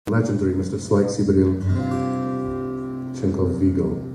Legendary Mr. Swag Siberil, tune called Vigo.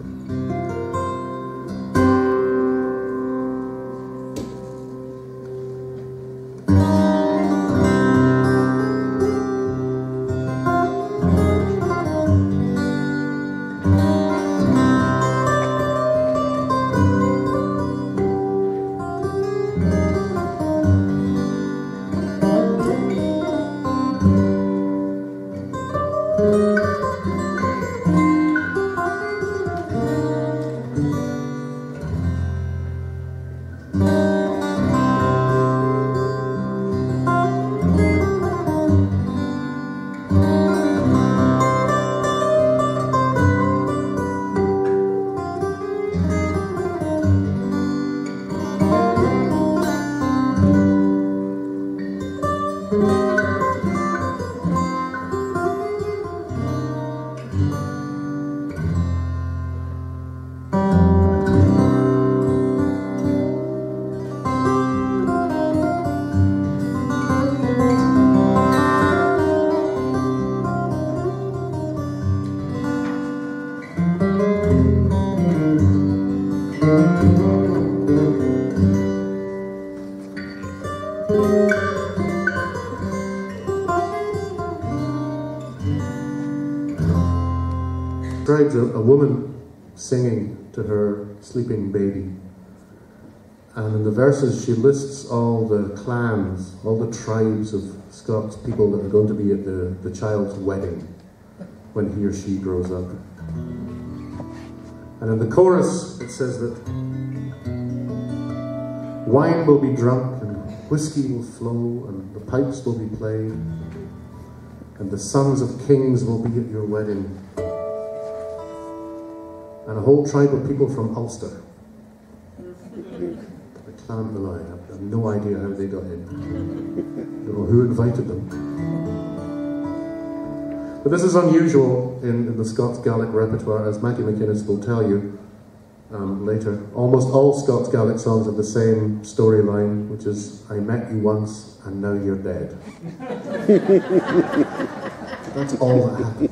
Describes a woman singing to her sleeping baby, and in the verses she lists all the clans, all the tribes of Scots people that are going to be at the child's wedding when he or she grows up. And in the chorus it says that wine will be drunk and whiskey will flow and the pipes will be played and the sons of kings will be at your wedding. And a whole tribe of people from Ulster. The Clan Malloy. I have no idea how they got in. I don't know who invited them. But this is unusual in the Scots Gaelic repertoire, as Matthew McInnes will tell you later. Almost all Scots Gaelic songs have the same storyline, which is, I met you once and now you're dead. That's all that happened.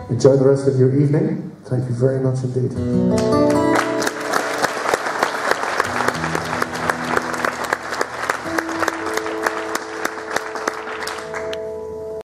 Enjoy the rest of your evening. Thank you very much indeed.